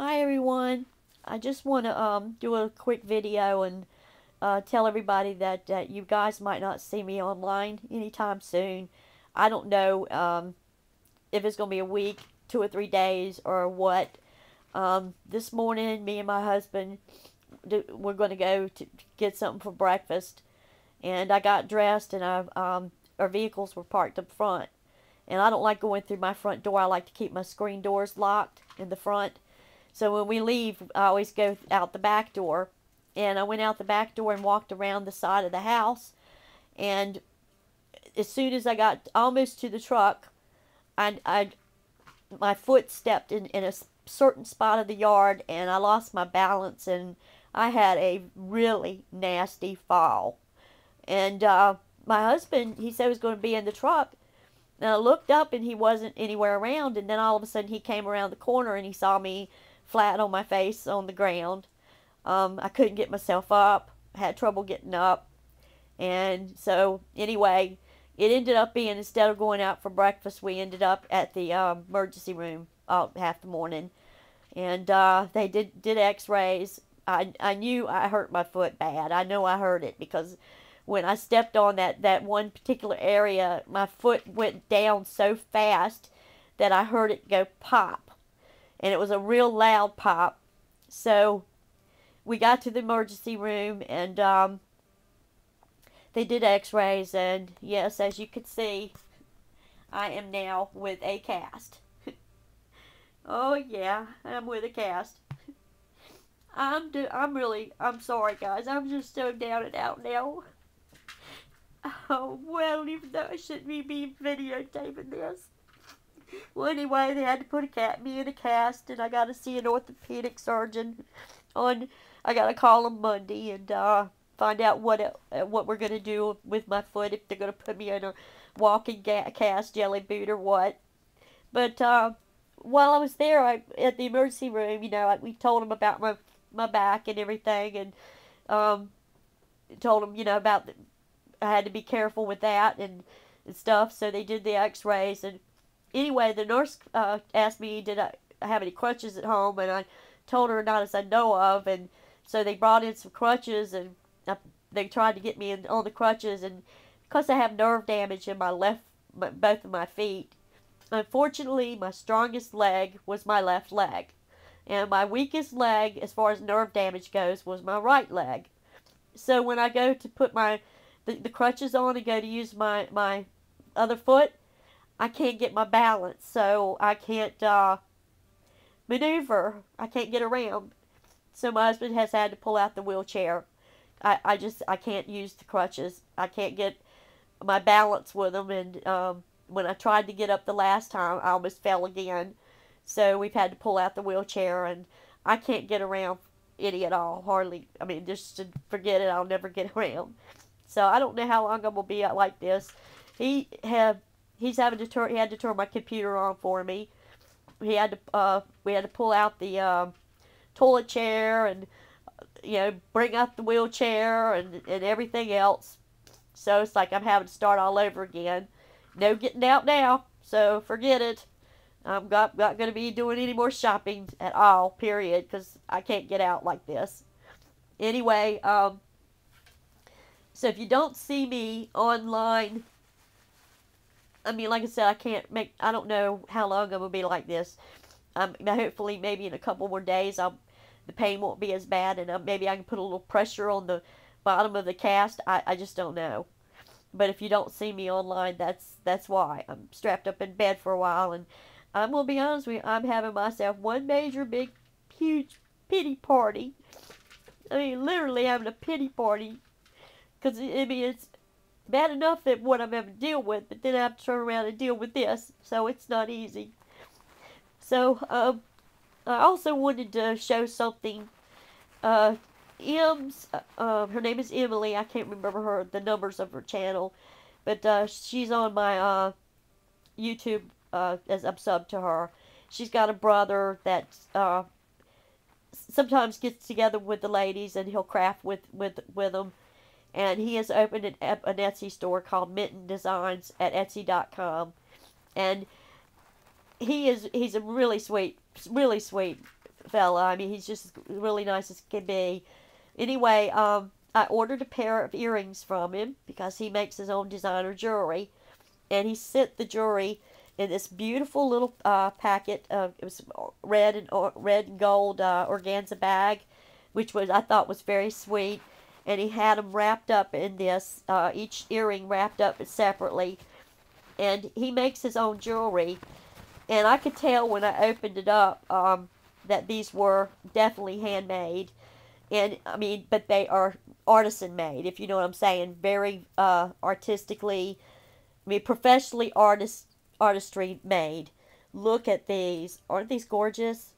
Hi everyone. I just want to do a quick video and tell everybody that you guys might not see me online anytime soon. I don't know if it's going to be a week, 2 or 3 days, or what. This morning, me and my husband we're going to go to get something for breakfast, and I got dressed, and our vehicles were parked up front. And I don't like going through my front door. I like to keep my screen doors locked in the front. So when we leave, I always go out the back door. And I went out the back door and walked around the side of the house. And as soon as I got almost to the truck, my foot stepped in a certain spot of the yard, and I lost my balance, and I had a really nasty fall. And my husband, he said he was going to be in the truck. And I looked up, and he wasn't anywhere around. And then all of a sudden, he came around the corner, and he saw me flat on my face on the ground. I couldn't get myself up. I had trouble getting up. And so, anyway, it ended up being, instead of going out for breakfast, we ended up at the emergency room half the morning. And they did x-rays. I knew I hurt my foot bad. I know I hurt it because when I stepped on that one particular area, my foot went down so fast that I heard it go pop. And it was a real loud pop. So we got to the emergency room, and they did x-rays, and yes, as you can see, I am now with a cast. Oh yeah, I'm with a cast. I'm sorry guys, I'm just so down and out now. Oh, well, even though I shouldn't be videotaping this. Well, anyway, they had to put me in a cast, and I got to see an orthopedic surgeon I got to call him Monday and find out what we're going to do with my foot, if they're going to put me in a walking cast jelly boot or what. But while I was there at the emergency room, we told them about my back and everything, and told them, about I had to be careful with that and stuff. So they did the x-rays, and anyway, the nurse asked me, did I have any crutches at home, and I told her not as I know of. And so they brought in some crutches, and they tried to get me on the crutches, and because I have nerve damage in both of my feet, unfortunately my strongest leg was my left leg, and my weakest leg as far as nerve damage goes was my right leg. So when I go to put the crutches on and go to use my other foot, I can't get my balance, so I can't maneuver. I can't get around. So my husband has had to pull out the wheelchair. I can't use the crutches. I can't get my balance with them, and when I tried to get up the last time, I almost fell again. So we've had to pull out the wheelchair, and I can't get around any at all, hardly. I mean, just to forget it, I'll never get around. So I don't know how long I'm gonna be like this. He had to turn my computer on for me. We had to pull out the toilet chair, and bring up the wheelchair and everything else. So it's like I'm having to start all over again. No getting out now, so forget it. I'm not going to be doing any more shopping at all, period, because I can't get out like this. Anyway, so if you don't see me online, I mean, like I said, I don't know how long I'm going to be like this. Hopefully, maybe in a couple more days, the pain won't be as bad, and maybe I can put a little pressure on the bottom of the cast. I just don't know. But if you don't see me online, that's why. I'm strapped up in bed for a while, and I'm going to be honest with you, I'm having myself one major, big, huge pity party. I mean, literally having a pity party. Because, I mean, it's bad enough that what I'm having to deal with, but then I have to turn around and deal with this. So it's not easy. So, I also wanted to show something. Her name is Emily. I can't remember the numbers of her channel, but she's on my YouTube as I'm subbed to her. She's got a brother that sometimes gets together with the ladies, and he'll craft with them. And he has opened an Etsy store called Minton Designs at Etsy.com, and he's a really sweet fella. I mean, he's just really nice as can be. Anyway, I ordered a pair of earrings from him because he makes his own designer jewelry, and he sent the jewelry in this beautiful little packet. It was red and gold organza bag, which was I thought was very sweet. And he had them wrapped up in this, each earring wrapped up separately. And he makes his own jewelry. And I could tell when I opened it up that these were definitely handmade. And I mean, but they are artisan made, if you know what I'm saying. Very artistically, I mean, professionally artistry made. Look at these. Aren't these gorgeous?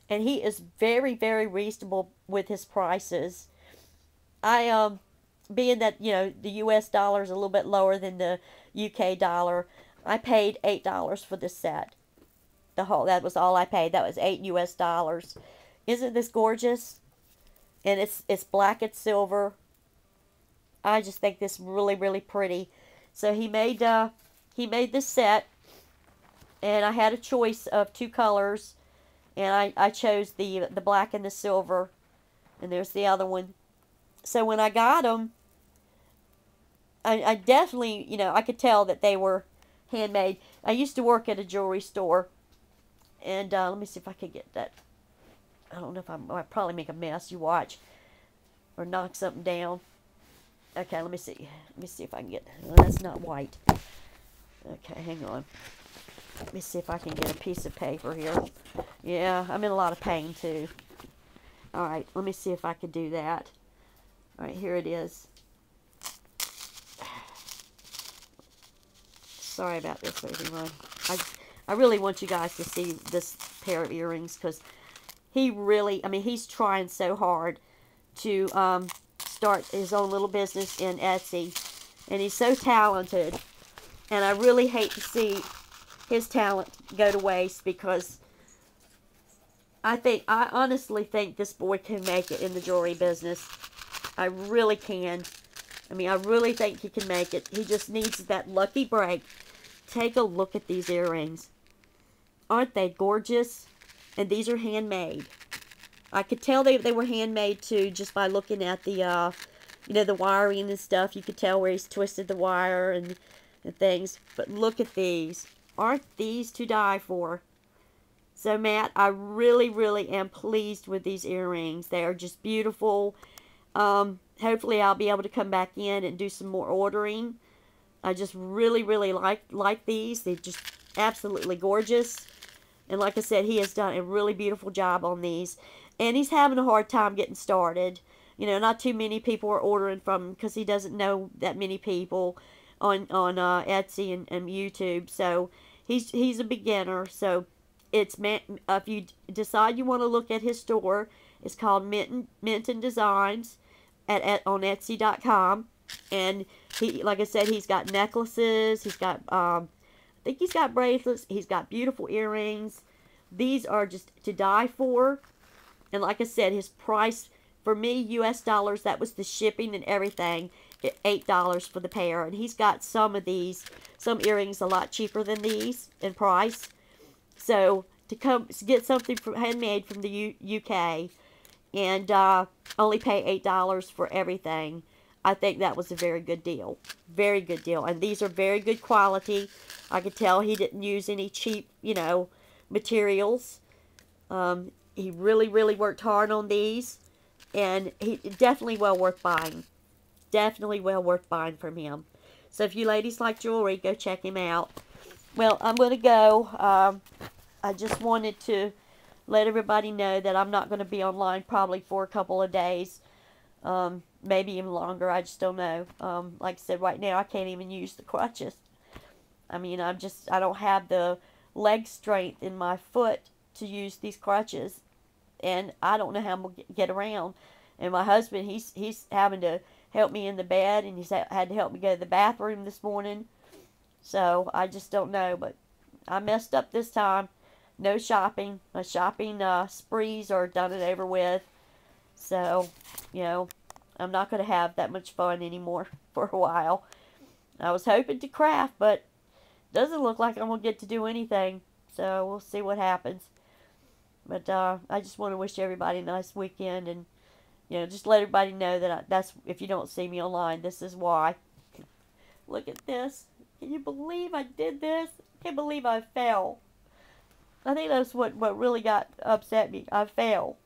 And he is very, very reasonable with his prices. Being that, you know, the US dollar is a little bit lower than the UK dollar, I paid $8 for this set. That was all I paid. That was $8 US. Isn't this gorgeous? And it's black and silver. I just think this really, really pretty. So he made this set, and I had a choice of two colors, and I chose the black and the silver, and there's the other one. So when I got them, I definitely, you know, I could tell that they were handmade. I used to work at a jewelry store, and let me see if I could get that. I don't know if I'll probably make a mess. You watch, or knock something down. Okay, let me see. Let me see if I can get. Well, that's not white. Okay, hang on. Let me see if I can get a piece of paper here. Yeah, I'm in a lot of pain too. All right, let me see if I could do that. All right, here it is. Sorry about this, everyone. I really want you guys to see this pair of earrings because he really, I mean, he's trying so hard to start his own little business in Etsy, and he's so talented, and I really hate to see his talent go to waste because I honestly think this boy can make it in the jewelry business. I really can. I mean, I really think he can make it. He just needs that lucky break. Take a look at these earrings. Aren't they gorgeous? And these are handmade. I could tell they were handmade too just by looking at the, you know, the wiring and stuff. You could tell where he's twisted the wire and things. But look at these. Aren't these to die for? So, Matt, I really, really am pleased with these earrings. They are just beautiful. Hopefully I'll be able to come back in and do some more ordering. I just really, really like these. They're just absolutely gorgeous. And like I said, he has done a really beautiful job on these. And he's having a hard time getting started. You know, not too many people are ordering from him because he doesn't know that many people on Etsy and YouTube. So he's a beginner. So it's if you decide you want to look at his store, it's called Minton Designs on Etsy.com. And he, like I said, he's got necklaces. He's got I think he's got bracelets. He's got beautiful earrings. These are just to die for. And like I said, his price for me, US dollars, that was the shipping and everything, $8 for the pair. And he's got some of these, some earrings a lot cheaper than these in price. So to get something handmade from the UK and only pay $8 for everything, I think that was a very good deal. Very good deal. And these are very good quality. I could tell he didn't use any cheap, you know, materials. He really, really worked hard on these. And he definitely well worth buying. Definitely well worth buying from him. So if you ladies like jewelry, go check him out. Well, I'm going to go. I just wanted to let everybody know that I'm not going to be online probably for a couple of days. Maybe even longer. I just don't know. Like I said, right now I can't even use the crutches. I mean, I don't have the leg strength in my foot to use these crutches. And I don't know how I'm going to get around. And my husband, he's having to help me in the bed. And he's had to help me go to the bathroom this morning. So, I just don't know. But I messed up this time. No shopping. My shopping sprees are done and over with. So, you know, I'm not going to have that much fun anymore for a while. I was hoping to craft, but it doesn't look like I'm going to get to do anything. So, we'll see what happens. But I just want to wish everybody a nice weekend, and just let everybody know that that's, if you don't see me online, this is why. Look at this. Can you believe I did this? I can't believe I fell. I think that's what really got upset me. I fell.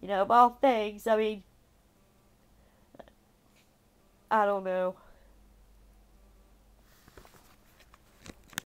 Of all things, I mean, I don't know.